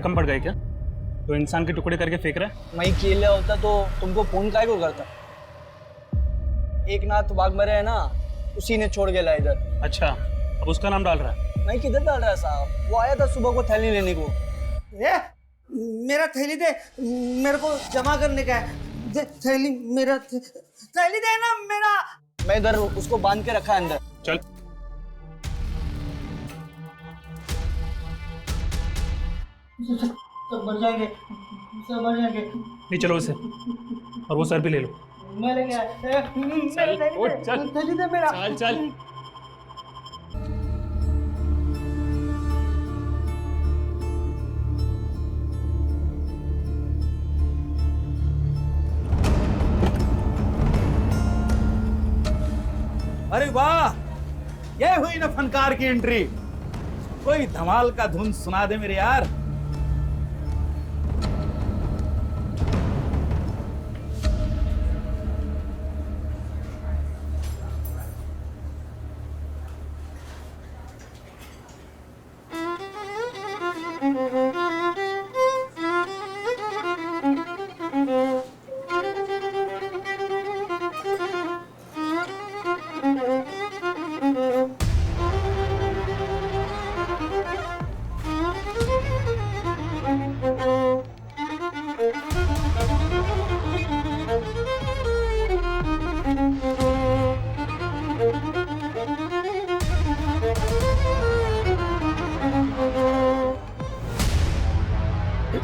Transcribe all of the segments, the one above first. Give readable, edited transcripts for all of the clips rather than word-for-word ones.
कम पड़ गए क्या? तो इंसान के टुकड़े करके फेंक रहा है। मैं अकेला होता तो तुमको फोन काय को करता। एक नाथ बाग मरे है ना, उसी ने छोड़ के लाया इधर। अच्छा, अब उसका नाम डाल रहा है। मैं किधर डाल रहा है साहब, वो आया था सुबह को थैली लेने को। मेरा थैली दे, मेरे को जमा करने का है। दे थैली, मेरा थैली दे ना मेरा। मैं इधर उसको बांध के रखा है अंदर। चल। सब मर जाएंगे, सब मर जाएंगे। नहीं, चलो उसे, और वो सर भी ले लो। मैं लेके आया। चल, थैली दे मेरा। चल चल। अरे वाह, ये हुई ना फनकार की एंट्री। कोई धमाल का धुन सुना दे मेरे यार।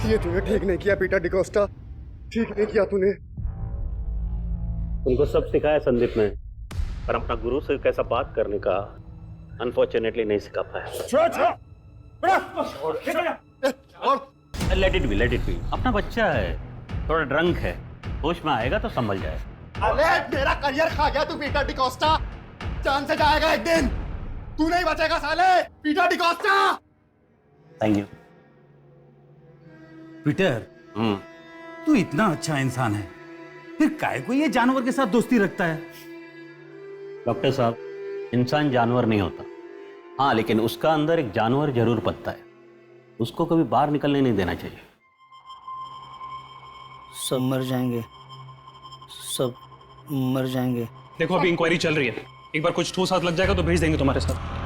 ये तूने ठीक नहीं किया पीटर डिकोस्टा, ठीक नहीं किया तूने। तुमको सब सिखाया संदीप ने, पर अपना गुरु से कैसा बात करने का अनफॉर्चुनेटली नहीं सिखा पाया। लेट इट बी, अपना बच्चा है, थोड़ा ड्रंक है, होश में आएगा तो संभल जाए। अरे मेरा करियर खा गया तू पीटर डिकोस्टा, जान से जाएगा एक दिन, तू नहीं बचेगा साले Peter D'Costa. Thank you. Peter, तू इतना अच्छा इंसान है, फिर काहे को ये जानवर के साथ दोस्ती रखता है? डॉक्टर साहब, इंसान जानवर नहीं होता, हाँ, लेकिन उसका अंदर एक जानवर जरूर पलता है, उसको कभी बाहर निकलने नहीं देना चाहिए। सब मर जाएंगे, सब मर जाएंगे। देखो, अभी इंक्वायरी चल रही है, एक बार कुछ ठोस हाथ लग जाएगा तो भेज देंगे तुम्हारे साथ।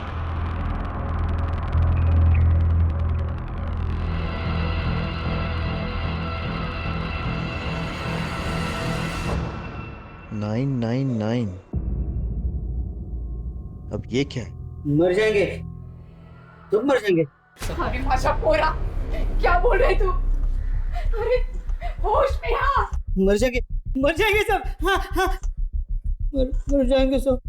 नाइन 999। अब ये क्या है? मर जाएंगे, सब मर जाएंगे। अरे माशा पोरा, क्या बोल रहे तू? अरे होश में आ। मर जाएंगे सब। हाँ हाँ, मर जाएंगे सब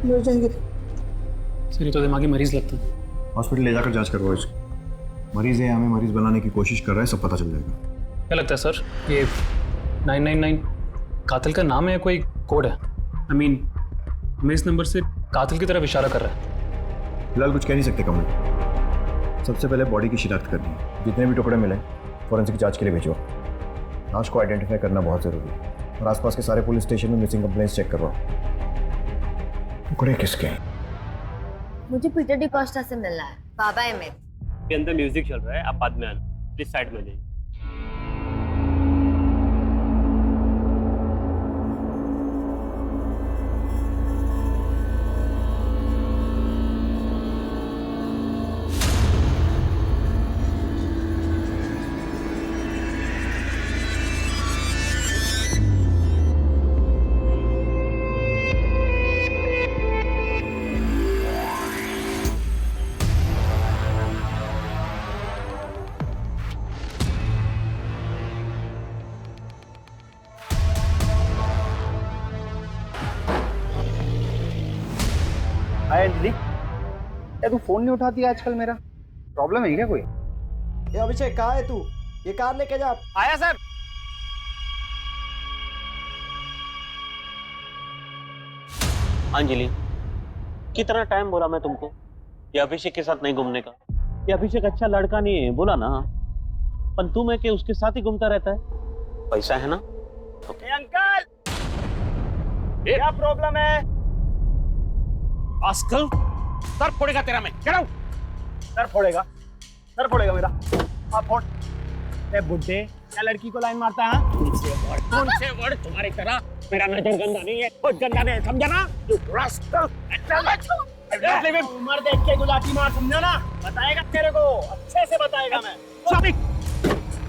मर जाएंगे। सर, ये तो दिमागी मरीज लगता है। हॉस्पिटल ले जाकर जांच करवाओ इसको। मरीज है, हमें मरीज बनाने की कोशिश कर रहा है, सब पता चल जाएगा। क्या लगता है सर, ये 999 कातिल का नाम है या कोई कोड है? I mean, हमें इस नंबर से कातिल की तरफ इशारा कर रहा है। फिलहाल कुछ कह नहीं सकते कमल। सबसे पहले बॉडी की शिनाख्त करनी है, जितने भी टुकड़े मिले फॉरेंसिक जांच के लिए भेजो। लाश को आइडेंटिफाई करना बहुत जरूरी है, और आसपास के सारे पुलिस स्टेशन में मिसिंग कंप्लेंट्स चेक करवाओ। टुकड़े किसके हैं? मुझे पीटर डिकोस्टा से मिलना है, बाबा है मेरे। के अंदर म्यूजिक चल रहा है, आप बाद में आना, प्लीज साइड में जाइए। हाय अंजलि, क्या तू फोन नहीं उठाती आजकल? मेरा प्रॉब्लम है क्या कोई? ये अभिषेक कहाँ है तू? ये कार लेके जा। आया सर। अंजलि, कितना टाइम बोला मैं तुमको ये अभिषेक के साथ नहीं घूमने का? ये अभिषेक अच्छा लड़का नहीं है, बोला ना, पर तुम है कि उसके साथ ही घूमता रहता है। पैसा है ना? अंकल, क्या प्रॉब्लम है? आजकल सर फोड़ेगा तेरा, मैं कह रहा हूं। सर फोड़ेगा मेरा। ए बुड्ढे, क्या लड़की को लाइन मारता है? तुमसे बड़ तुम्हारी तरह मेरा नजर गंदा नहीं है, बहुत गंदा नहीं है, समझा ना? You rascal! उम्र देख के गुलाटी मार, समझा ना? बताएगा तेरे को, अच्छे से बताएगा मैं।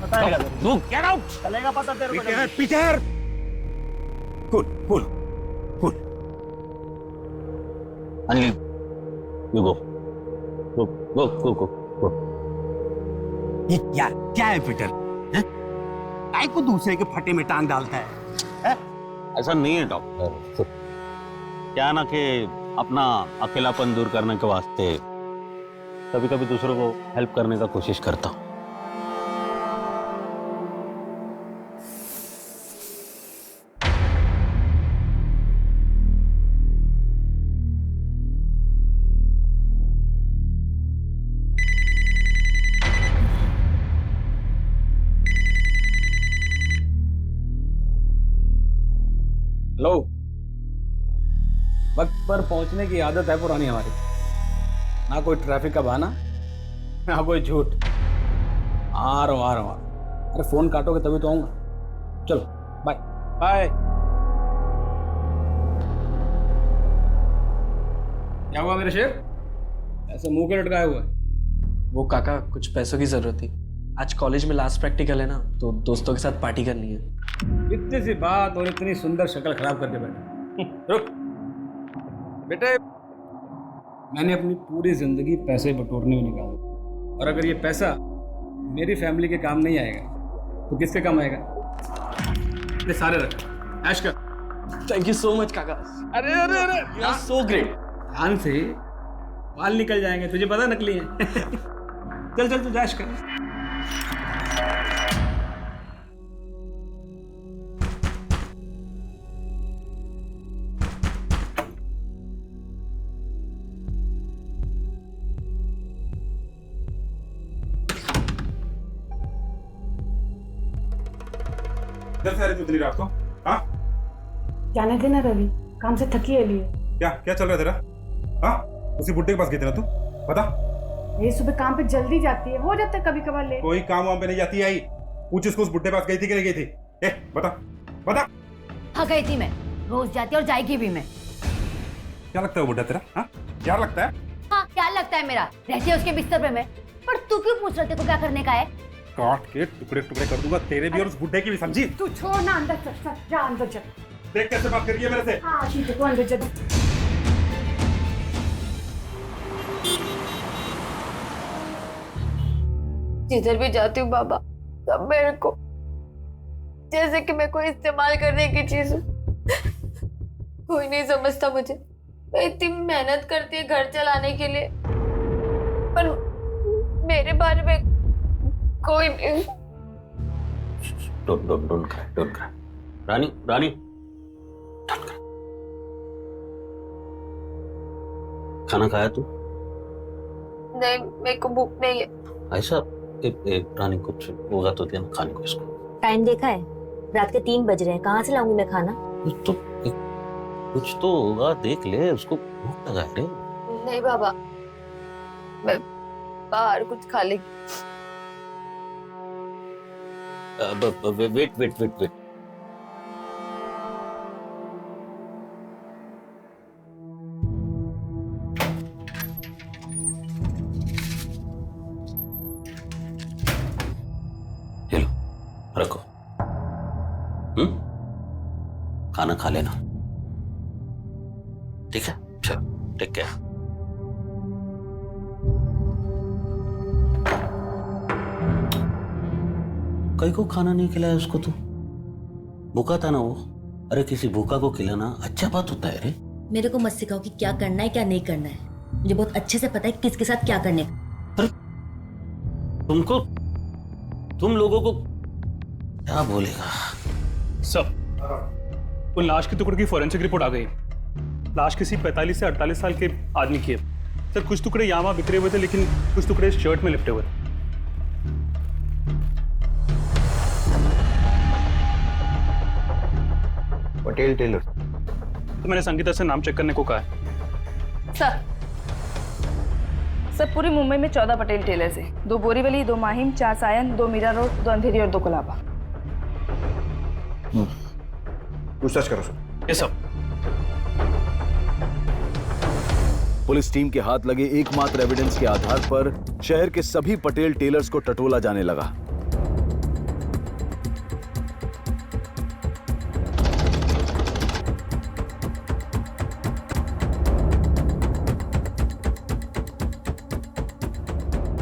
बताएगा तू get out! चलेगा पता तेरे को। Peter cool cool cool. Anil, you go. Go. ये क्या है पीटर? काय को दूसरे के फटे में टांग डालता है? ऐसा नहीं है डॉक्टर। क्या ना कि अपना अकेलापन दूर करने के वास्ते कभी कभी दूसरों को हेल्प करने का कोशिश करता हूँ। हेलो, वक्त पर पहुंचने की आदत है पुरानी हमारी। ना कोई ट्रैफिक का बहाना, ना कोई झूठ। आ रहा हूँ। अरे फोन काटोगे तभी तो आऊंगा। चलो बाय बाय। क्या हुआ मेरे शेर, ऐसे मुंह के लटकाए हुए? वो काका, कुछ पैसों की जरूरत थी। आज कॉलेज में लास्ट प्रैक्टिकल है ना, तो दोस्तों के साथ पार्टी करनी है। इतनी सी बात और इतनी सुंदर शक्ल खराब करके बैठा। रुक बेटे, मैंने अपनी पूरी जिंदगी पैसे बटोरने में निकाला, और अगर ये पैसा मेरी फैमिली के काम नहीं आएगा तो किसके काम आएगा? ये सारे रख, ऐश कर। थैंक यू सो मच काका। अरे अरे अरे, यू आर सो ग्रेट। ध्यान से, बाल निकल जाएंगे, तुझे पता नकली है। चल चल तू ऐश कर। इतनी रात को? हाँ, जाने देना रवि, काम से थकी है लिए। क्या क्या चल रहा है तेरा? हाँ, उसी बुड्ढे के पास गई थी ना तू? बता। ये सुबह काम पे जल्दी जाती है, हो जाता है कभी कभार लेट। कोई काम वाम पे नहीं जाती आई। पूछ इसको, उस बुड्ढे के पास गई थी कि नहीं गई थी? ए, बता बता। हाँ गई थी मैं, रोज जाती और जाएगी भी मैं। क्या लगता है वो बुड्ढा तेरा? हाँ, क्या लगता है? हाँ क्या लगता है मेरा, रहती है उसके बिस्तर पे मैं। पर तू क्यों पूछ रहे थे को क्या करने का है? काट के टुकड़े टुकड़े कर दूंगा तेरे भी और उस बुड्ढे की भी, समझी? तू छोड़ ना, अंदर चल, जा अंदर चल। देख कैसे बात कर रही है मेरे से। हाँ ठीक है, तू अंदर चल। जिधर भी जाती हूँ बाबा, सब मेरे को जैसे कि मैं कोई इस्तेमाल करने की चीज हूँ। कोई नहीं समझता मुझे। मैं इतनी मेहनत करती है घर चलाने के लिए, पर मेरे बारे में कोई नहीं। Don't cry. Rani, don't cry. खाना खाया तू? नहीं, मेरे को भूख नहीं है। ऐसा रानी, कुछ होगा तो देना खाने को इसको। टाइम देखा है, रात के 3 बज रहे हैं, कहाँ से लाऊंगी मैं खाना? कुछ तो होगा, देख ले, उसको भूख लगा है रे। नहीं बाबा, मैं बाहर कुछ खा लेगी। वेट। ये लो, रखो। खाना खा लेना, ठीक है? चलो, टेक केयर। कई को खाना नहीं खिलाया उसको तो? भूखा था ना वो। अरे किसी भूखा को खिलाना अच्छा बात होता है रे। मेरे को मत सिखाओ कि क्या करना है क्या नहीं करना है। मुझे बहुत अच्छे से पता है किसके साथ क्या करने का। अरे तुम लोगों को क्या बोलेगा? सब वो लाश के टुकड़े की फॉरेंसिक रिपोर्ट आ गई। लाश किसी 45 से 48 साल के आदमी की है। सर कुछ टुकड़े यहाँ वहाँ बिखरे हुए थे, लेकिन कुछ टुकड़े शर्ट में लिपटे हुए थे। पटेल टेलर। तो मैंने संगीता से नाम चेक करने को कहा है। सर पूरी मुंबई में 14 पटेल टेलर्स हैं, 2 बोरीवली, 2 माहिम, 4 सायन, 2 मीरा रोड, 2 अंधेरी और 2 कोलाबा। पूछताछ करो sir. Yes sir. Police team के हाथ लगे एकमात्र एविडेंस के आधार पर शहर के सभी पटेल टेलर्स को टटोला जाने लगा।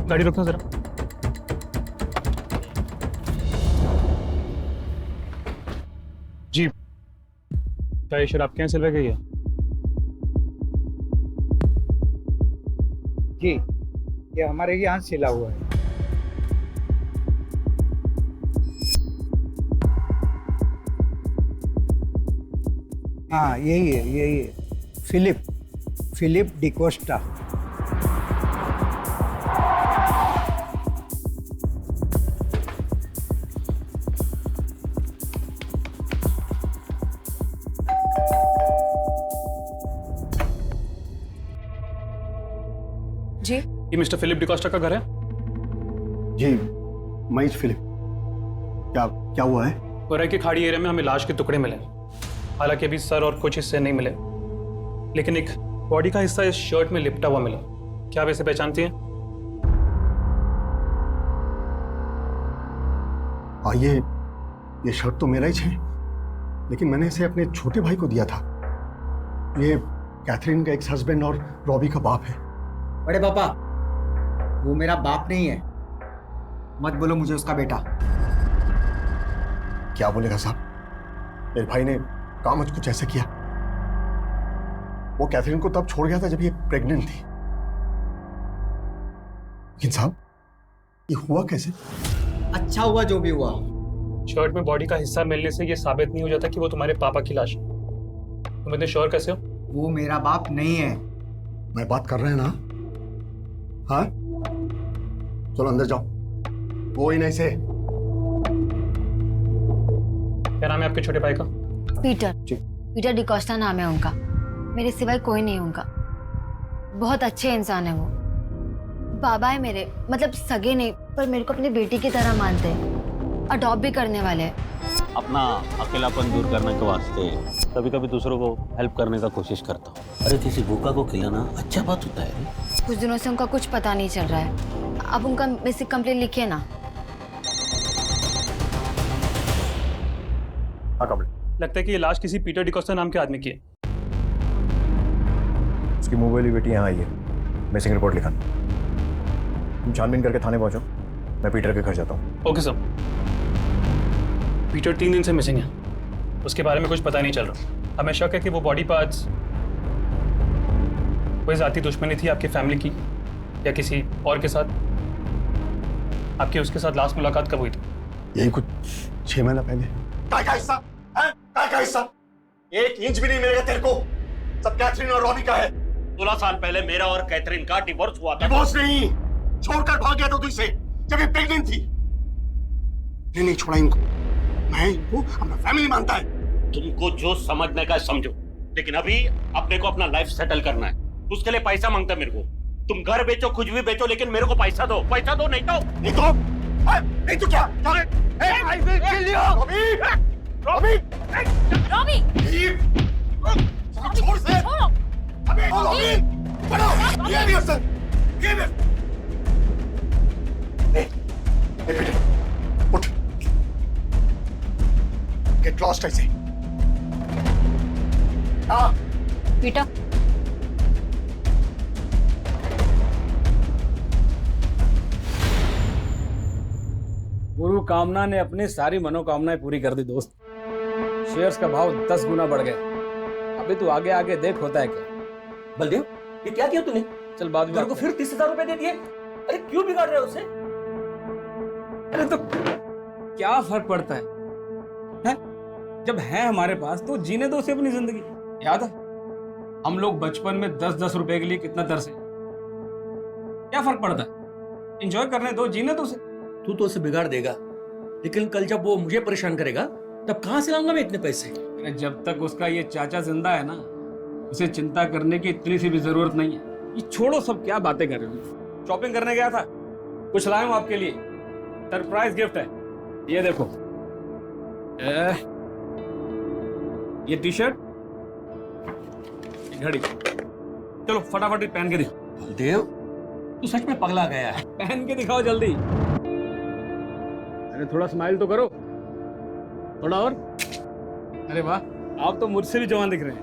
गाड़ी रोकना जरा। जी, क्या ये शराब कैंसिल हो गई है? जी, ये हमारे यहाँ सिला हुआ है। हाँ यही है, फिलिप डिकोस्टा। जी, ये मिस्टर फिलिप डिकोस्टा का घर है? जी, महेश फिलिप। क्या हुआ है? हो रहा है कि खाड़ी एरिया में हमें लाश के टुकड़े मिले। हालांकि अभी सर और कुछ हिस्से नहीं मिले, लेकिन एक बॉडी का हिस्सा इस शर्ट में लिपटा हुआ मिला। क्या आप इसे पहचानती हैं? ये शर्ट तो मेरा ही है, लेकिन मैंने इसे अपने छोटे भाई को दिया था। ये कैथरीन का एक्स हस्बैंड और रॉबी का बाप है। बड़े पापा, वो मेरा बाप नहीं है, मत बोलो मुझे उसका बेटा। क्या बोलेगा साहब? मेरे भाई ने काम आज कुछ ऐसे किया। वो कैथरीन को तब छोड़ गया था जब ये प्रेग्नेंट थी। लेकिन साहब, ये हुआ कैसे? अच्छा हुआ जो भी हुआ। शर्ट में बॉडी का हिस्सा मिलने से ये साबित नहीं हो जाता कि वो तुम्हारे पापा की लाश है। तुम इतने श्योर कैसे हो? वो मेरा बाप नहीं है। मैं बात कर रहे हैं ना? हाँ, चलो अंदर जाओ। वो ही नहीं से। क्या नाम है आपके छोटे भाई का? पीटर डिकोस्टा नाम है उनका। मेरे सिवाय कोई नहीं उनका। बहुत अच्छे इंसान है वो। बाबा है मेरे, मतलब सगे नहीं, पर मेरे को अपनी बेटी की तरह मानते हैं। अडॉप्ट भी करने वाले हैं। अपना अकेलापन दूर करने के वास्ते कभी कभी दूसरों को हेल्प करने का कोशिश करता हूँ। अरे किसी भूखा को खिलाना अच्छा बात होता है। कुछ दिनों से उनका कुछ पता नहीं चल रहा है। अब उनका मिसिंग कंप्लेंट लिखिए ना। लगता है कि ये लाश किसी पीटर डिकोस्टा नाम के आदमी की है। उसकी मुंह वाली बेटी यहाँ आई है। मिसिंग रिपोर्ट लिखा। तुम छानबीन करके थाने पहुंचो, मैं पीटर के घर जाता हूँ। Okay sir. पीटर 3 दिन से मिसिंग है। उसके बारे में कुछ पता नहीं चल रहा। हमें शक है कि वो बॉडी पार्ट्स कोई जाती दुश्मनी थी आपकी फैमिली की या किसी और के साथ। आपकी उसके साथ लास्ट मुलाकात कब हुई थी? यही कुछ 6 महीना पहले। काय का हिस्सा? काय का हिस्सा? 1 इंच भी नहीं मिलेगा तेरे को। सब कैथरीन और रॉबी का है। 16 साल पहले मेरा और कैथरीन का डिवोर्स हुआ था। डिवोर्स नहीं, छोड़कर भाग गया था तू इसे जब ये प्रेग्नेंट थी। नहीं छोड़ा इनको। मैं इनको अपना फैमिली मानता है। तुमको जो समझने का समझो, लेकिन अभी अपने को अपना लाइफ सेटल करना है। उसके लिए पैसा मांगता है मेरे को। तुम घर बेचो, कुछ भी बेचो, लेकिन मेरे को पैसा दो। पैसा दो, नहीं तो नहीं तो क्या? I will kill you! Robbie! छोड़ से! अबे रॉबी! बढ़ो! ये भी अफसर! ये भी! पीटर, उठ! Get lost ऐसे! पीटर, गुरु कामना ने अपनी सारी मनोकामनाएं पूरी कर दी दोस्त। शेयर्स का भाव 10 गुना बढ़ गया। अभी तू आगे आगे देख होता है क्या। बलदेव, ये क्या किया तूने? चल बाद में। तेरे को फिर 30,000 रुपए दे दिए। अरे क्यों बिगाड़ रहे हो उसे? अरे तो क्या फर्क पड़ता है? जब है हमारे पास तो जीने दो उसे अपनी जिंदगी। याद है हम लोग बचपन में 10-10 रुपए के लिए कितना तरसे। क्या फर्क पड़ता है? एंजॉय करने दो, जीने दो उसे। तू तो उसे बिगाड़ देगा, लेकिन कल जब वो मुझे परेशान करेगा तब कहां से लाऊंगा मैं इतने पैसे? अरे जब तक उसका ये चाचा जिंदा है ना, उसे चिंता करने की इतनी सी भी जरूरत नहीं है। ये छोड़ो, सब क्या बातें कर रहे हो। शॉपिंग करने गया था, कुछ लाया हूं आपके लिए, सरप्राइज गिफ्ट है। ये देखो, ये टी शर्ट, घड़ी। चलो फटाफट पहन के दिखाओ। देव, तू सच में पगला गया है। पहन के दिखाओ जल्दी। अरे थोड़ा स्माइल तो करो, थोड़ा और। अरे वाह, आप तो मुझसे भी जवान दिख रहे हैं।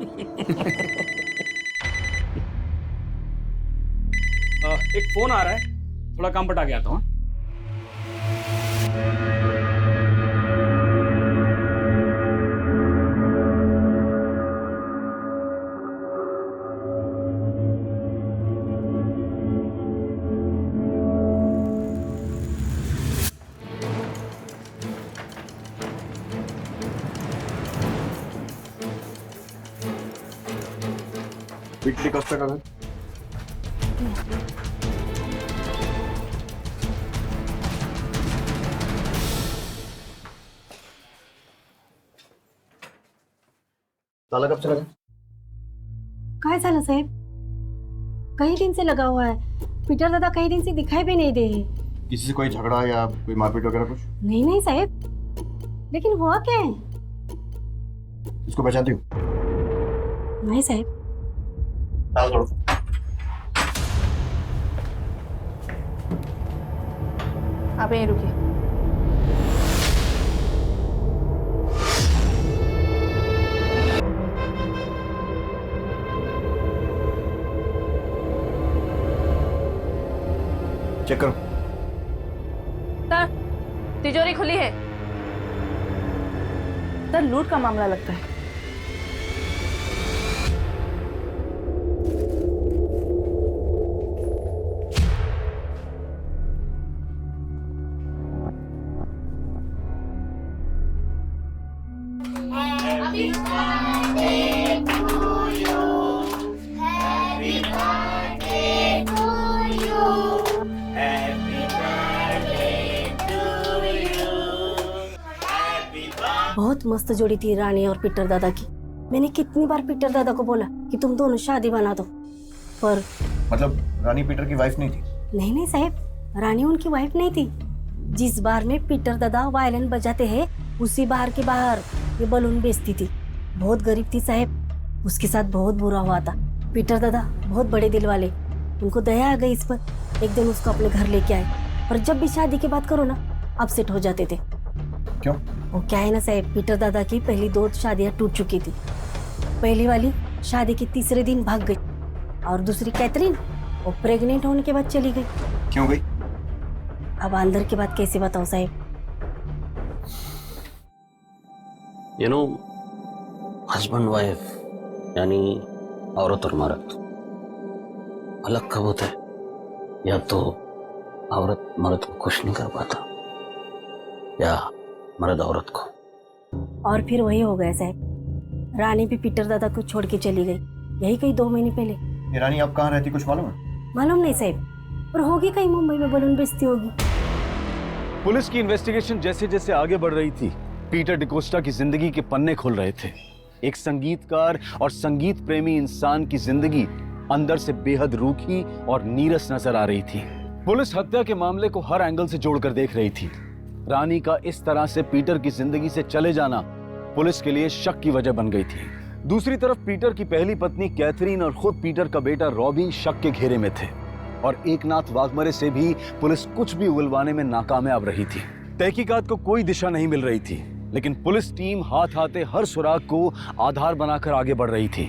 एक फोन आ रहा है, थोड़ा काम पटा के आता हूँ। वीकली कब तक आना? ताला कब से लगा? काय झालं साहेब? कई दिन से लगा हुआ है। पीटर दादा कई दिन से दिखाई भी नहीं दे रहे। किसी से कोई झगड़ा या कोई मारपीट वगैरह कुछ? नहीं नहीं साहब, लेकिन हुआ क्या है? इसको पहचानती हूँ? नहीं साहब। आप यहीं रुकिए। चेक करो। सर, तिजोरी खुली है। सर, लूट का मामला लगता है। बहुत मस्त जोड़ी थी रानी और पीटर दादा की। मैंने कितनी बार पीटर दादा को बोला कि तुम दोनों शादी बना दो, पर मतलब रानी पीटर की वाइफ नहीं थी? नहीं नहीं साहब, रानी उनकी वाइफ नहीं थी। जिस बार में पीटर दादा वायलिन बजाते हैं उसी बार के बाहर ये बलून बेचती थी। बहुत गरीब थी साहब, उसके साथ बहुत बुरा हुआ था। पीटर दादा बहुत बड़े दिल वाले, उनको दया आ गई इस पर। एक दिन उसको अपने घर लेके आए, पर जब भी शादी की बात करो ना अपसेट हो जाते थे। क्यों? वो क्या है ना साहब, पीटर दादा की पहली 2 शादियां टूट चुकी थी। पहली वाली शादी के तीसरे दिन भाग गई, और दूसरी कैथरीन वो प्रेग्नेंट होने के बाद चली गई। क्यों गई? अब अंदर की बात कैसे बताऊं साहब? यू नो, हस्बैंड वाइफ यानी औरत और मर्द अलग कब होता है? या तो औरत मर्द को खुश नहीं कर पाता, या मर्द औरत को। और फिर वही हो गया साहब, रानी भी पीटर दादा को छोड़ के चली गई, यही कहीं 2 महीने पहले। ये रानी अब कहाँ रहती कुछ मालूम है? मालूम नहीं साहब, पर होगी कहीं मुंबई में बलून बेचती होगी। पुलिस की इन्वेस्टिगेशन जैसे जैसे आगे बढ़ रही थी, पीटर डिकोस्टा की जिंदगी के पन्ने खुल रहे थे। एक संगीतकार और संगीत प्रेमी इंसान की जिंदगी अंदर से बेहद रूखी और नीरस नजर आ रही थी। पुलिस हत्या के मामले को हर एंगल से जोड़कर देख रही थी। रानी का इस तरह से पीटर की जिंदगी से चले जाना पुलिस के लिए शक की वजह बन गई थी। दूसरी तरफ पीटर की पहली पत्नी कैथरीन और खुद पीटर का बेटा रॉबी शक के घेरे में थे, और एकनाथ वाघमरे से भी पुलिस कुछ भी उगलवाने में नाकामयाब रही थी। तहकीकात को कोई दिशा नहीं मिल रही थी, लेकिन पुलिस टीम हाथ आते हर सुराग को आधार बनाकर आगे बढ़ रही थी।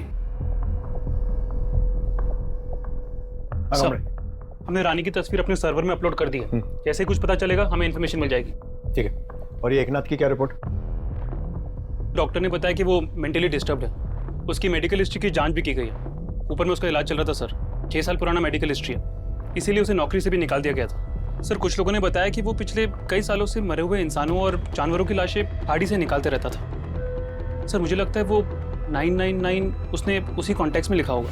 हमने रानी की तस्वीर अपने सर्वर में अपलोड कर दी है। जैसे ही कुछ पता चलेगा हमें इन्फॉर्मेशन मिल जाएगी। ठीक है। और ये एकनाथ की क्या रिपोर्ट? डॉक्टर ने बताया कि वो मेंटली डिस्टर्ब्ड है। उसकी मेडिकल हिस्ट्री की जांच भी की गई है। ऊपर में उसका इलाज चल रहा था सर। 6 साल पुराना मेडिकल हिस्ट्री है, इसीलिए उसे नौकरी से भी निकाल दिया गया था। सर, कुछ लोगों ने बताया कि वो पिछले कई सालों से मरे हुए इंसानों और जानवरों की लाशें गाड़ी से निकालते रहता था। सर, मुझे लगता है वो 999 उसने उसी कॉन्टेक्स्ट में लिखा होगा।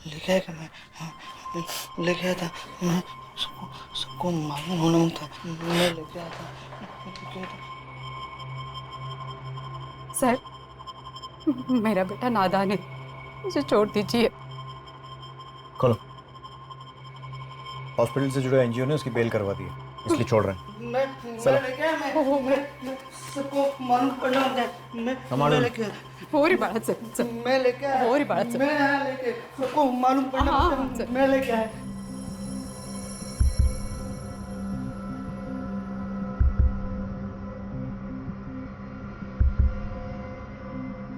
लिखा है कि मैं लेके आया था, मैं सबको मालूम होना था, मैं लेके आया था। सर, मेरा बेटा नादान है, मुझे छोड़ दीजिए। खोलो। हॉस्पिटल से जुड़े एनजीओ ने उसकी बेल करवा दी है, इसलिए छोड़ रहे हैं। मैं लेके आया, मैं सबको मालूम पड़ना मैं हमारे लेके होरी बाळा चल चल मैं लेके आया, होरी बाळा चल मैं आया लेके सबको मालूम पड़ना मैं लेके आया।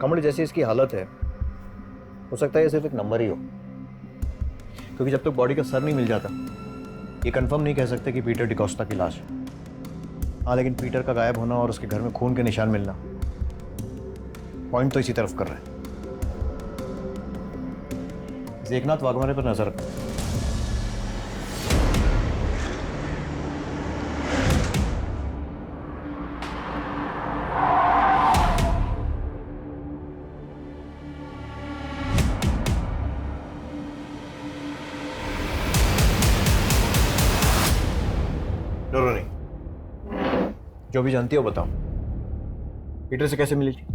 कमल, जैसी इसकी हालत है, हो सकता है ये सिर्फ एक नंबर ही हो, क्योंकि जब तक बॉडी का सर नहीं मिल जाता ये कंफर्म नहीं कह सकते कि पीटर डिकोस्टा की लाश है। हाँ, लेकिन पीटर का गायब होना और उसके घर में खून के निशान मिलना पॉइंट तो इसी तरफ कर रहे हैं। देखनाथ वाघमारे पर नजर रखना। डरो नहीं, जो भी जानती हो बताओ, पीटर से कैसे मिली थी?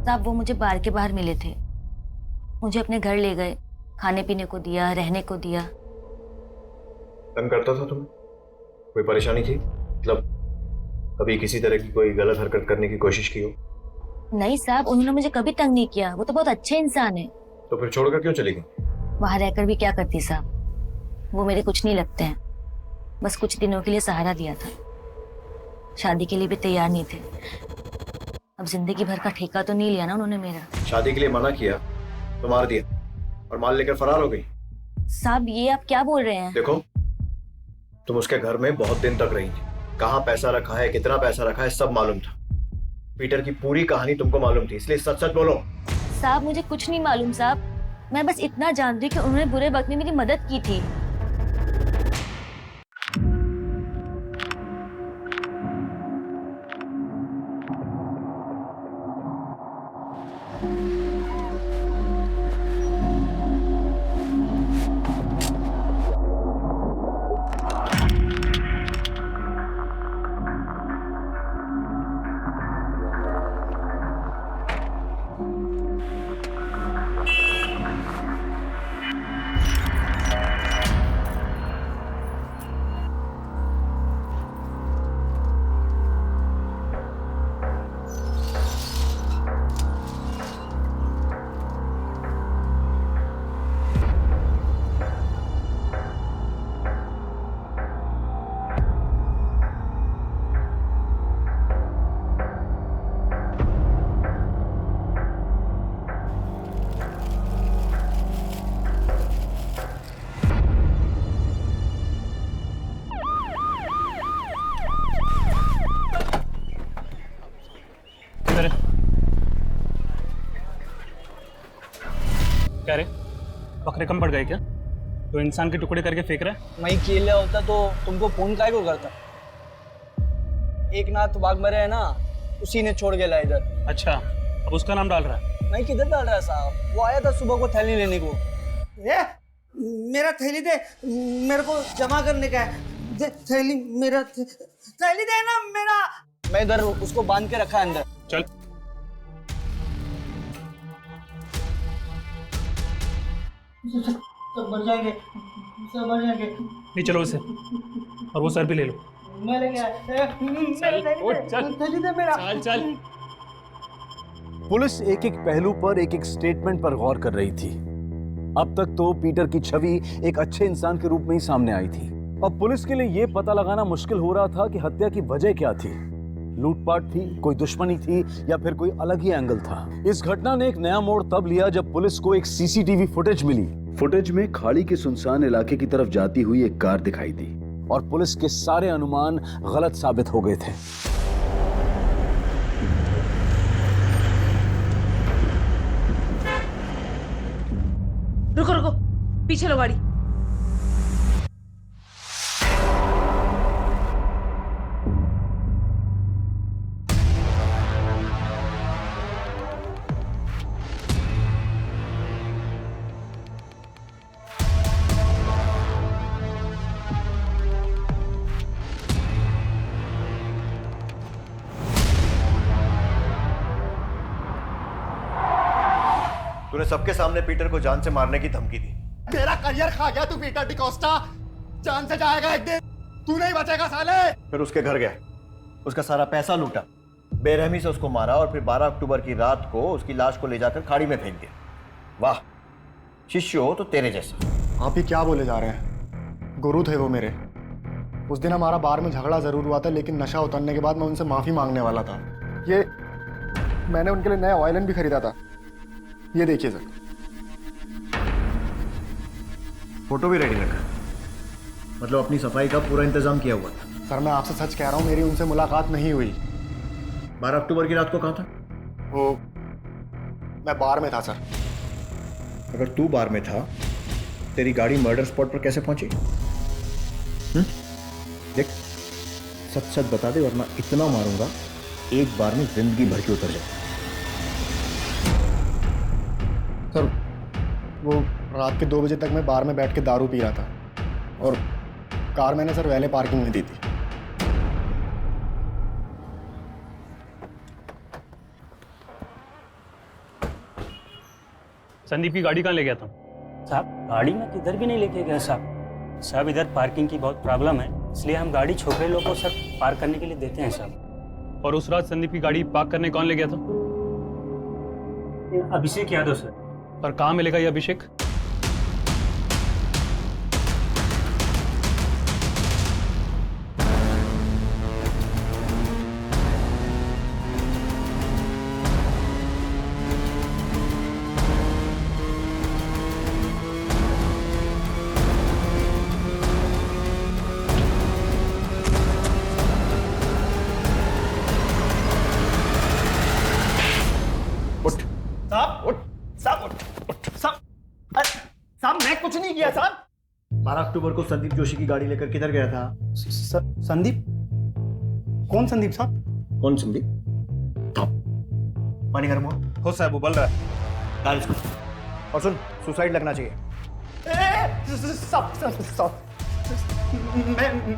साहब वो मुझे बार के बाहर मिले थे, मुझे अपने घर ले गए, खाने पीने को दिया, रहने को दिया। तंग करता था तुम्हें? कोई परेशानी थी? मतलब कभी किसी तरह की कोई गलत हरकत करने की कोशिश की हो? नहीं साहब, उन्होंने मुझे कभी तंग नहीं किया, वो तो बहुत अच्छे इंसान है। तो फिर छोड़कर क्यों चली गई? वहां रहकर भी क्या करती साहब, वो मेरे कुछ नहीं लगते हैं, बस कुछ दिनों के लिए सहारा दिया था, शादी के लिए भी तैयार नहीं थे। अब जिंदगी भर का ठेका तो नहीं लिया ना उन्होंने मेरा। शादी के लिए मना किया तो मार दिया और माल लेकर फरार हो गई। साहब ये आप क्या बोल रहे हैं? देखो, तुम उसके घर में बहुत दिन तक रही थी, कहाँ पैसा रखा है, कितना पैसा रखा है, सब मालूम था। पीटर की पूरी कहानी तुमको मालूम थी, इसलिए सच सच बोलो। साहब मुझे कुछ नहीं मालूम साहब, मैं बस इतना जानती हूँ कि उन्होंने बुरे वक्त में मेरी मदद की थी। क्या रे, बकरे कम पड़ गए क्या? तो इंसान के टुकड़े करके फेंक रहा है? मैं अकेले होता तो तुमको फोन काहे को करता? एक नाथ वाघ मरे है ना, उसी ने छोड़ के लाया इधर। अच्छा, अब उसका नाम डाल रहा है? मैं किधर डाल रहा है साहब, वो आया था सुबह को थैली लेने को। मेरा थैली दे, मेरे को जमा करने का है। थैली मेरा थैली दे ना मेरा। मैं इधर उसको बांध के रखा है अंदर। चल। सब मर जाएंगे, सब मर जाएंगे। नहीं, चलो इसे, और वो सर भी ले लो। मैं लेके आया। थैली दे मेरा। चल चल। पुलिस एक एक पहलू पर, एक एक स्टेटमेंट पर गौर कर रही थी। अब तक तो पीटर की छवि एक अच्छे इंसान के रूप में ही सामने आई थी। अब पुलिस के लिए यह पता लगाना मुश्किल हो रहा था कि हत्या की वजह क्या थी। लूटपाट थी, कोई दुश्मनी थी, या फिर कोई अलग ही एंगल था। इस घटना ने एक नया मोड़ तब लिया जब पुलिस को एक सीसीटीवी फुटेज मिली। फुटेज में खाड़ी के सुनसान इलाके की तरफ जाती हुई एक कार दिखाई दी और पुलिस के सारे अनुमान गलत साबित हो गए थे। रुको रुको, पीछे लो गाड़ी। तूने सबके सामने पीटर को जान से मारने की धमकी दी। मेरा करियर खा गया तू पीटर डिकोस्टा। जान से जाएगा एक दिन, तू नहीं बचेगा साले। फिर उसके घर गया, उसका सारा पैसा लूटा, बेरहमी से उसको मारा और फिर 12 अक्टूबर की रात को उसकी लाश को ले जाकर खाड़ी में फेंक दिया। वाह, शिष्य हो तो तेरे जैसा। आप ही क्या बोले जा रहे हैं? गुरु थे वो मेरे। उस दिन हमारा बार में झगड़ा जरूर हुआ था, लेकिन नशा उतरने के बाद मैं उनसे माफी मांगने वाला था। ये मैंने उनके लिए नया वायलिन भी खरीदा था, ये देखिए सर। फोटो भी रेडी रखा, मतलब अपनी सफाई का पूरा इंतजाम किया हुआ था। सर मैं आपसे सच कह रहा हूँ, मेरी उनसे मुलाकात नहीं हुई। 12 अक्टूबर की रात को कहाँ था? वो मैं बार में था सर। अगर तू बार में था, तेरी गाड़ी मर्डर स्पॉट पर कैसे पहुंची? देख, सच सच बता दे वरना इतना मारूंगा एक बार में जिंदगी भर की उतर जाए। सर वो रात के 2 बजे तक मैं बार में बैठ के दारू पी रहा था और कार मैंने सर वैले पार्किंग में दी थी। संदीप की गाड़ी कहाँ ले गया था? साहब गाड़ी में किधर भी नहीं लेके गया साहब। साहब इधर पार्किंग की बहुत प्रॉब्लम है, इसलिए हम गाड़ी छोकरे लोगों को सर पार्क करने के लिए देते हैं साहब। और उस रात संदीप की गाड़ी पार्क करने कौन ले गया था? अभिषेक यादव सर। और कहाँ मिलेगा ये अभिषेक? साहब मैं कुछ नहीं किया साहब। 12 अक्टूबर को संदीप जोशी की गाड़ी लेकर किधर गया था? संदीप? कौन संदीप साहब? कौन संदीप? पानी गर्म हो साहब, वो बल रहा है। डाल इसको। और सुन, सुसाइड लगना चाहिए।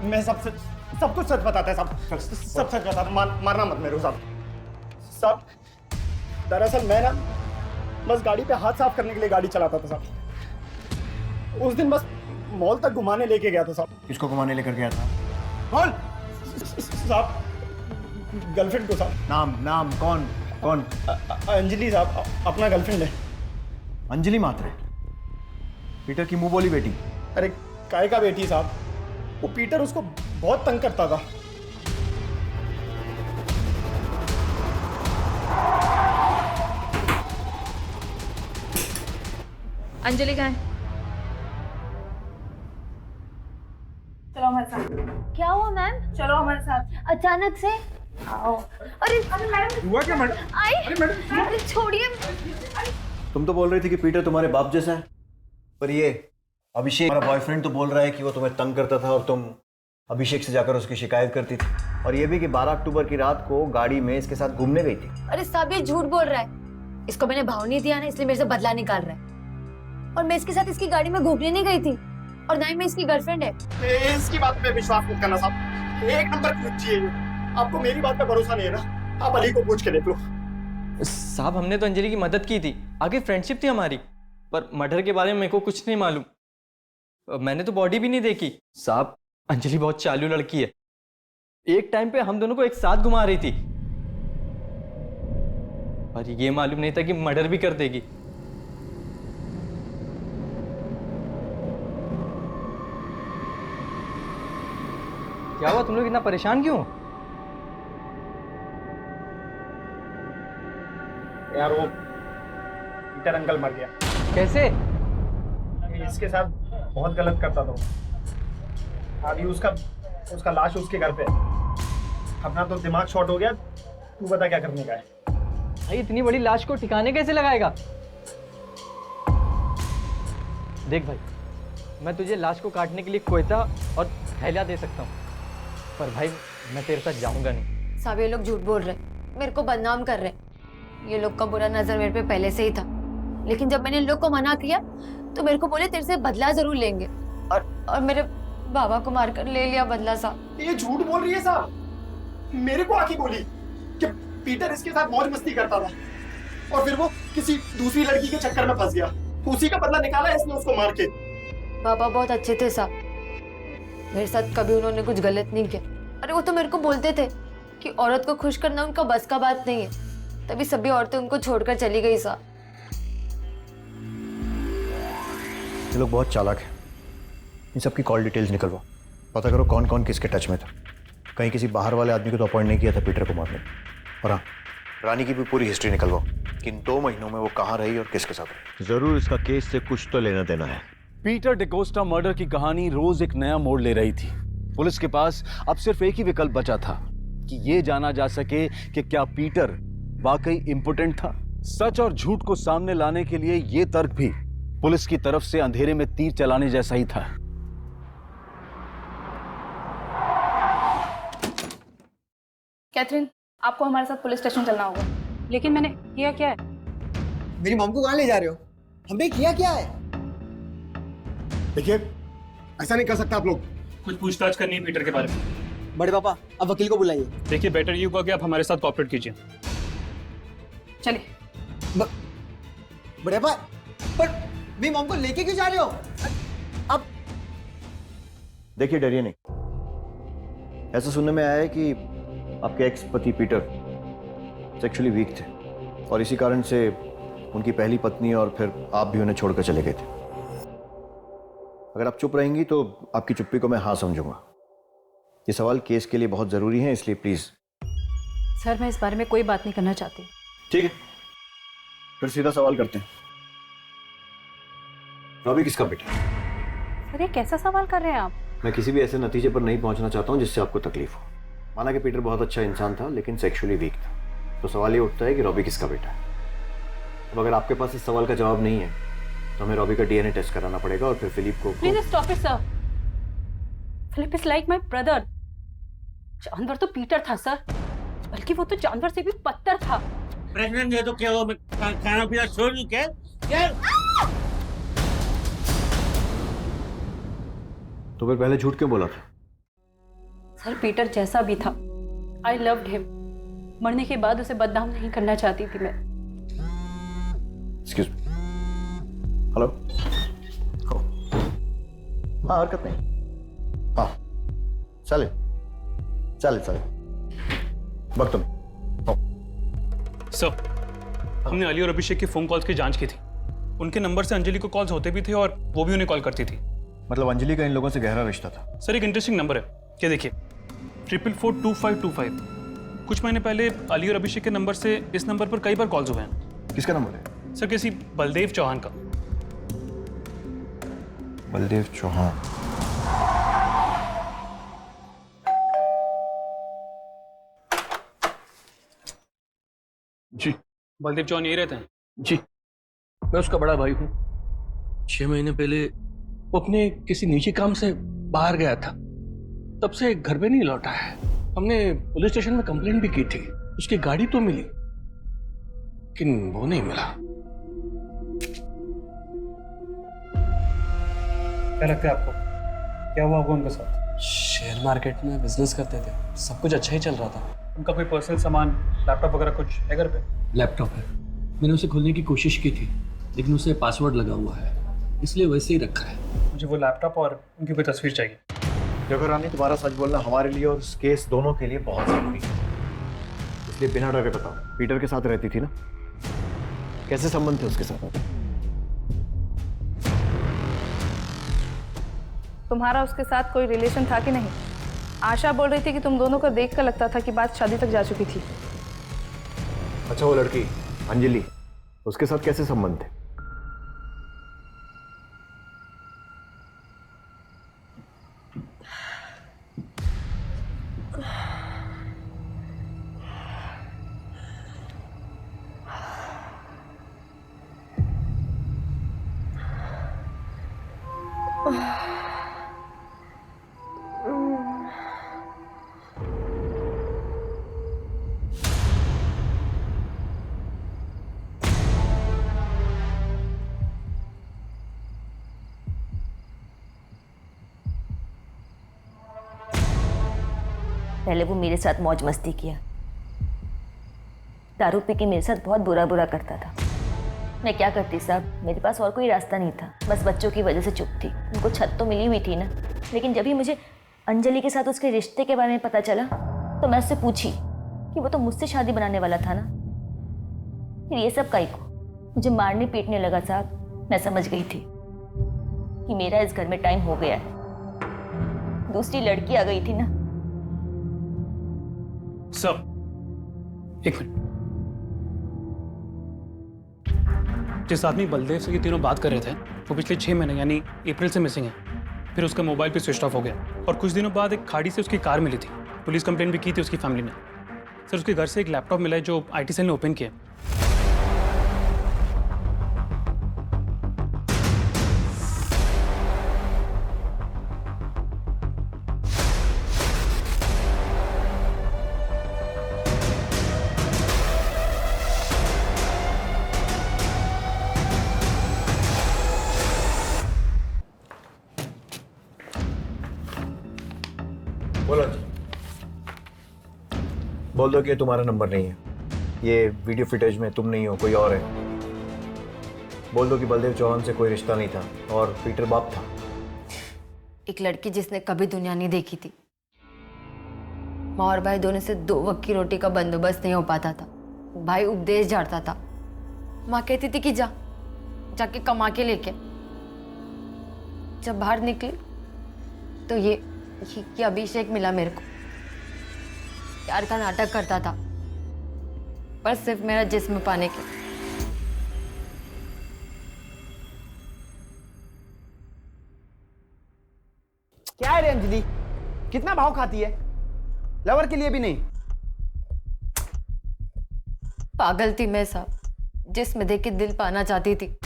मैं सब कुछ सच बताता है साहब, सब सच बताता। मारना मत मेरे को साहब। दरअसल मैं ना बस गाड़ी पे हाथ साफ करने के लिए गाड़ी चलाता था साहब। उस दिन बस मॉल तक घुमाने लेके गया था साहब। किसको घुमाने लेकर गया था? कौन साहब? गर्लफ्रेंड को साहब। नाम कौन? अंजलि साहब, अपना गर्लफ्रेंड है। अंजलि मात्रे, पीटर की मुंह बोली बेटी। अरे काय का बेटी साहब, वो पीटर उसको बहुत तंग करता था। अंजलि कहाँ है? चलो हमारे साथ। क्या हुआ मैम? चलो हमारे साथ। अचानक से आओ। अरे मैडम हुआ क्या मैडम? आई। अरे छोड़िए। तुम तो बोल रही थी कि पीटर तुम्हारे बाप जैसा है, पर ये अभिषेक हमारा बॉयफ्रेंड तो बोल रहा है कि वो तुम्हें तंग करता था और तुम अभिषेक से जाकर उसकी शिकायत करती थी। और ये भी कि 12 अक्टूबर की रात को गाड़ी में इसके साथ घूमने गई थी। अरे साहब ये झूठ बोल रहा है। इसको मैंने भाव नहीं दिया ना, इसलिए मेरे से बदला निकाल रहा है। और मैं इसके साथ इसकी गाड़ी में घूमने नहीं गई थी, और ना ही मैं इसकी गर्लफ्रेंड है। इसकी बात पे विश्वास मत करना साहब, एक नंबर की बच्ची है ये। आपको मेरी बात पे भरोसा नहीं है ना? आप अली को पूछ के देख लो। साहब हमने तो अंजलि की मदद की थी, आगे फ्रेंडशिप थी हमारी, पर मर्डर के बारे में मेरे को कुछ नहीं मालूम। मैंने तो बॉडी भी नहीं देखी। साहब अंजलि बहुत चालू लड़की है, एक टाइम पे हम दोनों को एक साथ घुमा रही थी, पर ये मालूम नहीं था कि मर्डर भी कर देगी। क्या हुआ, तुम लोग इतना परेशान क्यों? यार वो पीटर अंकल मर गया। कैसे? इसके साथ बहुत गलत करता था। अभी उसका लाश उसके घर पे है। अपना तो दिमाग शॉर्ट हो गया, तू बता क्या करने का है? भाई इतनी बड़ी लाश को ठिकाने कैसे लगाएगा? देख भाई, मैं तुझे लाश को काटने के लिए कोयता और थैलिया दे सकता हूँ, पर भाई मैं तेरे साथ जाऊंगा नहीं। साहब ये लोग झूठ बोल रहे, मेरे को बदनाम कर रहे। ये लोग का बुरा नजर मेरे पे पहले से ही था, लेकिन जब मैंने इन लोग को मना किया तो मेरे को बोले तेरे से बदला जरूर लेंगे, और मेरे बाबा को मारकर ले लिया बदला। साहब ये झूठ बोल रही है साहब। मेरे को आके बोली कि पीटर इसके साथ मौज मस्ती करता था और फिर वो किसी दूसरी लड़की के चक्कर में फंस गया, उसी का बदला निकाला इसने उसको मार के। बाबा बहुत अच्छे थे साहब, मेरे साथ कभी उन्होंने कुछ गलत नहीं किया। अरे वो तो मेरे को बोलते थे कि औरत को खुश करना उनका बस का बात नहीं है, तभी सभी औरतें उनको छोड़कर चली गई साहब। ये लोग बहुत चालाक हैं। इन सबकी कॉल डिटेल्स निकलवाओ, पता करो कौन कौन किसके टच में था। कहीं किसी बाहर वाले आदमी को तो अपॉइंट नहीं किया था पीटर को मारने। और हाँ, रानी की भी पूरी हिस्ट्री निकलवाओ कि इन 2 महीनों में वो कहाँ रही और किसके साथ रही। जरूर इसका केस से कुछ तो लेना देना है। पीटर डिकोस्टा मर्डर की कहानी रोज एक नया मोड़ ले रही थी। पुलिस के पास अब सिर्फ एक ही विकल्प बचा था कि ये जाना जा सके कि क्या पीटर वाकई इम्पोर्टेंट था। सच और झूठ को सामने लाने के लिए ये तर्क भी पुलिस की तरफ से अंधेरे में तीर चलाने जैसा ही था। कैथरीन, आपको हमारे साथ पुलिस स्टेशन चलना होगा। लेकिन मैंने किया क्या है? मेरी मॉम को कहाँ ले जा रहे हो? हमने किया क्या है? देखिए, ऐसा नहीं कर सकता आप लोग। कुछ पूछताछ करनी है पीटर के बारे में। बड़े पापा, अब वकील को बुलाइए। देखिए, बेटर ये होगा कि आप हमारे साथ कॉपरेट कीजिए। चलिए। बड़े पापा, पर मेरी मॉम को लेके क्यों जा रहे हो? अब देखिए, डरिए नहीं। ऐसा सुनने में आया है कि आपके एक्स पति पीटर सेक्सुअली वीक थे और इसी कारण से उनकी पहली पत्नी और फिर आप भी उन्हें छोड़कर चले गए थे। अगर आप चुप रहेंगी तो आपकी चुप्पी को मैं हाँ समझूंगा। ये सवाल केस के लिए बहुत जरूरी है, इसलिए प्लीज। सर, मैं इस बारे में कोई बात नहीं करना चाहती। ठीक है, फिर सीधा सवाल करते हैं। रॉबी किसका बेटा? सर, ये कैसा सवाल कर रहे हैं आप? मैं किसी भी ऐसे नतीजे पर नहीं पहुंचना चाहता हूं जिससे आपको तकलीफ हो। माना कि पीटर बहुत अच्छा इंसान था लेकिन सेक्सुअली वीक था, तो सवाल ये उठता है कि रॉबी किसका बेटा है। अब अगर आपके पास इस सवाल का जवाब नहीं है तो हमें रॉबी का डीएनए टेस्ट कराना पड़ेगा और फिर फिलिप को। Please stop it sir. Philip is like my brother. जानवर तो पीटर था सर, बल्कि वो तो जानवर से भी बदतर था। प्रेग्नेंट है तो क्या हुआ? मैं खाना पीना छोड़ दूं क्या? तो फिर पहले झूठ क्यों बोला था? सर, पीटर जैसा भी था, आई लव्ड हिम। मरने के बाद उसे बदनाम नहीं करना चाहती थी मैं। Excuse me. हेलो। हाँ, हरकत नहीं। हाँ, चले चले चले वक्त में। सर, हमने अली और अभिषेक की फोन कॉल्स की जांच की थी। उनके नंबर से अंजलि को कॉल्स होते भी थे और वो भी उन्हें कॉल करती थी। मतलब अंजलि का इन लोगों से गहरा रिश्ता था? सर, एक इंटरेस्टिंग नंबर है, क्या देखिए 444525। कुछ महीने पहले अली और अभिषेक के नंबर से इस नंबर पर कई बार कॉल्स हुए हैं। किसका नंबर है? सर, किसी बलदेव चौहान का। बलदेव चौहान? जी। बलदेव चौहान यही रहते हैं? जी, मैं उसका बड़ा भाई हूँ। 6 महीने पहले वो अपने किसी निजी काम से बाहर गया था, तब से घर पे नहीं लौटा है। हमने पुलिस स्टेशन में कंप्लेंट भी की थी, उसकी गाड़ी तो मिली लेकिन वो नहीं मिला। क्या लगता है आपको, क्या हुआ होगा उनके साथ? शेयर मार्केट में बिजनेस करते थे, सब कुछ अच्छा ही चल रहा था। उनका कोई पर्सनल सामान, लैपटॉप वगैरह कुछ है घर पे? लैपटॉप है, मैंने उसे खोलने की कोशिश की थी लेकिन उसे पासवर्ड लगा हुआ है, इसलिए वैसे ही रखा है। मुझे वो लैपटॉप और उनकी कोई तस्वीर चाहिए। देखो रानी, तुम्हारा सच बोलना हमारे लिए और इस केस दोनों के लिए बहुत जरूरी है, इसलिए बिना डरे बताओ, पीटर के साथ रहती थी ना? कैसे संबंध थे उसके साथ? तुम्हारा उसके साथ कोई रिलेशन था कि नहीं? आशा बोल रही थी कि तुम दोनों को देखकर लगता था कि बात शादी तक जा चुकी थी। अच्छा, वो लड़की अंजलि, उसके साथ कैसे संबंध थे? पहले वो मेरे साथ मौज मस्ती किया, दारू पी के मेरे साथ बहुत बुरा करता था। मैं क्या करती साहब, मेरे पास और कोई रास्ता नहीं था, बस बच्चों की वजह से चुप थी। उनको छत तो मिली हुई थी ना, लेकिन जब भी मुझे अंजलि के साथ उसके रिश्ते के बारे में पता चला तो मैं उससे पूछी कि वो तो मुझसे शादी बनाने वाला था ना। फिर ये सब काई को मुझे मारने पीटने लगा साहब। मैं समझ गई थी कि मेरा इस घर में टाइम हो गया है। दूसरी लड़की आ गई थी ना। सर एक मिनट, जिस आदमी बलदेव से ये तीनों बात कर रहे थे वो पिछले 6 महीने यानी अप्रैल से मिसिंग है। फिर उसका मोबाइल भी स्विच ऑफ हो गया और कुछ दिनों बाद एक खाड़ी से उसकी कार मिली थी। पुलिस कंप्लेंट भी की थी उसकी फैमिली ने। सर उसके घर से एक लैपटॉप मिला है जो आईटी सेल ने ओपन किया। बोलो जी। बोल दो कि ये तुम्हारा नंबर नहीं है, ये वीडियो फुटेज में तुम नहीं हो, कोई और है। बोल दो कि बलदेव चौहान से कोई रिश्ता नहीं था और पीटर बाप था। एक लड़की जिसने कभी दुनिया नहीं देखी थी। माँ और भाई दोनों से 2 वक्त की रोटी का बंदोबस्त नहीं हो पाता था। भाई उपदेश झाड़ता था, माँ कहती थी कि जाके कमा के लेके। जब बाहर निकली तो ये अभिषेक मिला मेरे को। प्यार का नाटक करता था पर सिर्फ मेरा जिस्म पाने के। क्या है रे अंजलि, कितना भाव खाती है? लवर के लिए भी नहीं। पागल थी मैं साहब, जिस्म देख के दिल पाना चाहती थी,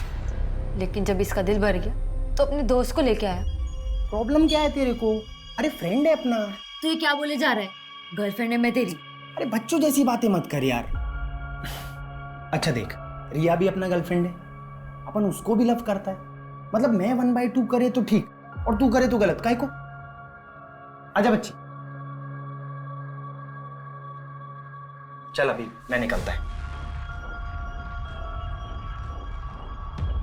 लेकिन जब इसका दिल भर गया तो अपने दोस्त को लेके आया। प्रॉब्लम क्या है तेरे को? अरे फ्रेंड है अपना। तो ये क्या बोले जा रहा है? गर्लफ्रेंड है मैं तेरी। अरे बच्चों जैसी बातें मत कर यार। अच्छा देख, रिया भी अपना गर्लफ्रेंड है, अपन उसको भी लव करता है। मतलब मैं 1/2 करे तो ठीक और तू करे तो गलत। काहे को? आजा बच्ची, चल अभी मैं निकलता है।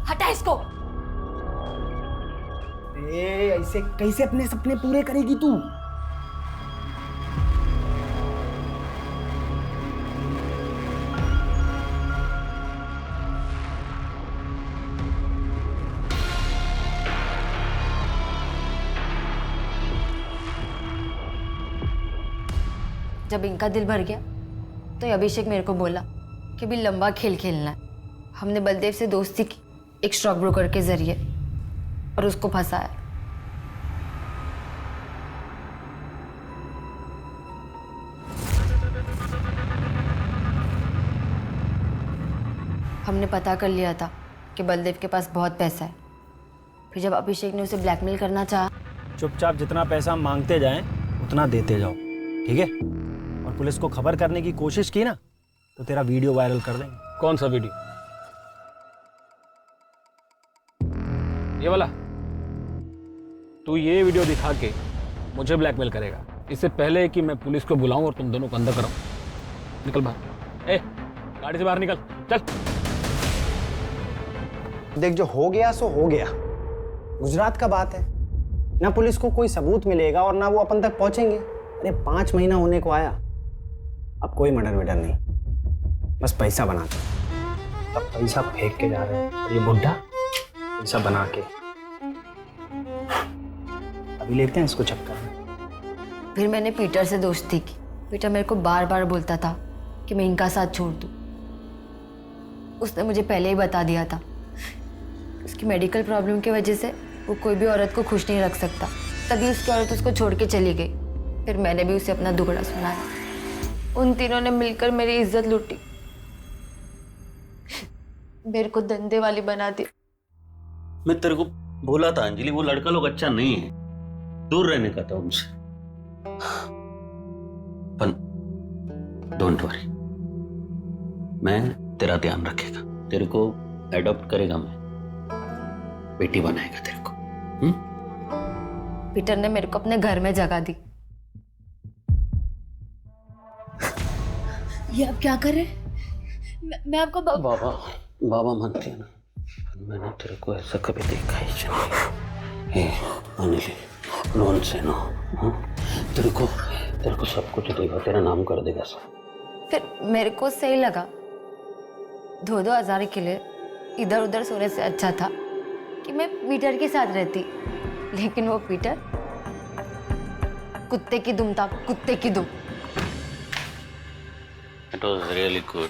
हटा इसको। ऐसे कैसे अपने सपने पूरे करेगी तू? जब इनका दिल भर गया तो अभिषेक मेरे को बोला कि भी लंबा खेल खेलना है। हमने बलदेव से दोस्ती की एक स्टॉक ब्रोकर के जरिए और उसको फंसाया। हमने पता कर लिया था कि बलदेव के पास बहुत पैसा है। फिर जब अभिषेक ने उसे ब्लैकमेल करना चाहा, चुपचाप जितना पैसा मांगते जाएं उतना देते जाओ, ठीक है? और पुलिस को खबर करने की कोशिश की ना तो तेरा वीडियो वायरल कर देंगे। कौन सा वीडियो? ये वाला? तू ये वीडियो दिखा के मुझे ब्लैकमेल करेगा इससे पहले कि मैं पुलिस को बुलाऊं और तुम दोनों को अंदर कराऊं। निकल बाहर। ए, गाड़ी से बाहर निकल, चल। देख, जो हो गया सो हो गया। गुजरात का बात है ना, पुलिस को कोई सबूत मिलेगा और ना वो अपन तक पहुंचेंगे। अरे 5 महीना होने को आया, अब कोई मर्डर वर्डर नहीं, बस पैसा बनाते। अब पैसा फेंक के जा रहे हैं और ये बुढ़ा पैसा बना के अभी लेते हैं इसको चक्कर में। फिर मैंने पीटर से दोस्ती की। पीटर मेरे को बार बार बोलता था कि मैं इनका साथ छोड़ दूं। उसने मुझे पहले ही बता दिया था उसकी मेडिकल प्रॉब्लम की वजह से वो कोई भी औरत को खुश नहीं रख सकता। तभी उसकी औरत उसको छोड़ के चली गई। फिर मैंने भी उसे अपना दुखड़ा सुनाया। उन तीनों ने मिलकर मेरी इज्जत लूटी, मेरे को धंधे वाली बना दी। मैं तेरे को बोला था अंजलि, वो लड़का लोग अच्छा नहीं है, दूर रहने का था उनसे। पर डोंट वरी, मैं तेरा ध्यान रखेगा, तेरे को एडॉप्ट करेगा, मैं बेटी बनाएगा तेरे को। पीटर ने मेरे को अपने घर में जगह दी। ये आप क्या कर रहे हैं? मैं आपको बाबा मानती है ना, मैंने तेरे को ऐसा कभी देखा ही नहीं। अंजलि नॉन से नो। तेरे को सब कुछ देगा, तेरा नाम कर देगा सब। फिर मेरे को सही लगा, 2-2 हज़ार के लिए इधर उधर सोने से अच्छा था कि मैं पीटर के साथ रहती। लेकिन वो पीटर कुत्ते की दुम था, कुत्ते की दुम। It was really good.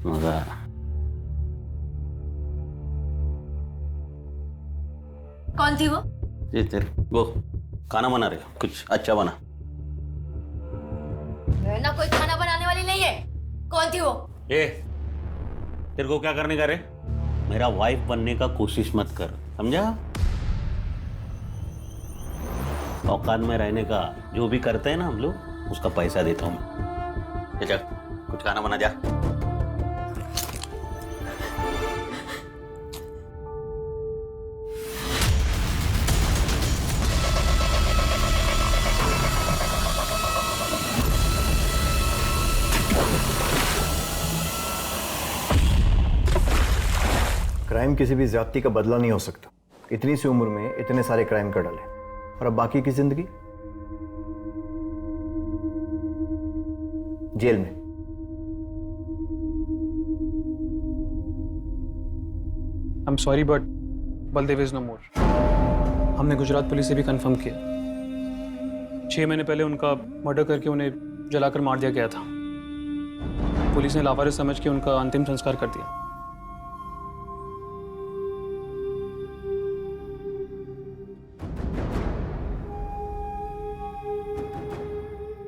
मजा आया। कौन थी वो? ये तेरे वो खाना बना रहे हो, कुछ अच्छा बना। मैं ना कोई खाना बनाने वाली नहीं है। कौन थी वो? ए, तेरे को क्या करने का रे? मेरा वाइफ बनने का कोशिश मत कर, समझा? औकात में रहने का जो भी करते हैं ना हम लोग, उसका पैसा देता हूँ मैं। जा, कुछ खाना बना जा। क्राइम किसी भी ज्यादती का बदला नहीं हो सकता। इतनी सी उम्र में इतने सारे क्राइम कर डाले, और अब बाकी की जिंदगी जेल में। I am sorry but Baldev is no more. हमने गुजरात पुलिस से भी कंफर्म किया, 6 महीने पहले उनका मर्डर करके उन्हें जलाकर मार दिया गया था। पुलिस ने लावारिस समझ के उनका अंतिम संस्कार कर दिया।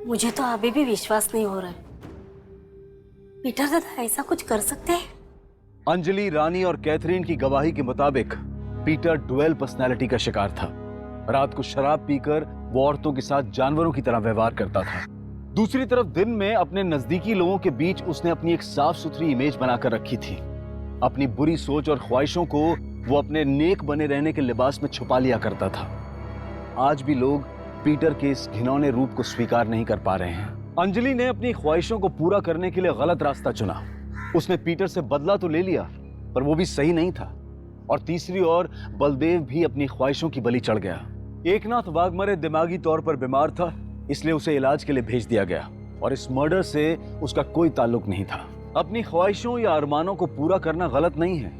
मुझे तो अभी भी विश्वास नहीं हो रहा है, पीटर दादा ऐसा कुछ कर सकते हैं? अंजलि, रानी और कैथरीन की गवाही के मुताबिक पीटर डुअल पर्सनालिटी का शिकार था। रात को शराब पीकर वो औरतों के साथ जानवरों की तरह व्यवहार करता था। दूसरी तरफ दिन में अपने नजदीकी लोगों के बीच उसने अपनी एक साफ सुथरी इमेज बनाकर रखी थी। अपनी बुरी सोच और ख्वाहिशों को वो अपने नेक बने रहने के लिबास में छुपा लिया करता था। आज भी लोग पीटर के इस घिनौने रूप को स्वीकार नहीं कर पा रहे हैं। अंजलि ने अपनी ख्वाहिशों को पूरा करने के लिए गलत रास्ता चुना। उसने पीटर से बदला तो ले लिया, पर वो भी सही नहीं था। और तीसरी ओर बलदेव भी अपनी ख्वाहिशों की बलि चढ़ गया। एकनाथ वाघमरे दिमागी तौर पर बीमार था, इसलिए उसे इलाज के लिए भेज दिया गया, और इस मर्डर से उसका कोई ताल्लुक नहीं था। अपनी ख्वाहिशों या अरमानों को पूरा करना गलत नहीं है,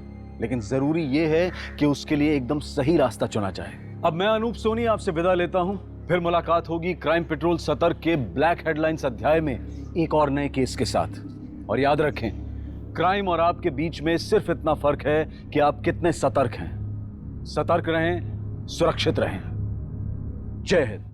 लेकिन जरूरी यह है कि उसके लिए एकदम सही रास्ता चुना जाए। अब मैं अनूप सोनी आपसे विदा लेता हूं। फिर मुलाकात होगी क्राइम पेट्रोल सतर्क के ब्लैक हेडलाइंस अध्याय में एक और नए केस के साथ। और याद रखें, क्राइम और आपके बीच में सिर्फ इतना फर्क है कि आप कितने सतर्क हैं। सतर्क रहें, सुरक्षित रहें। जय हिंद।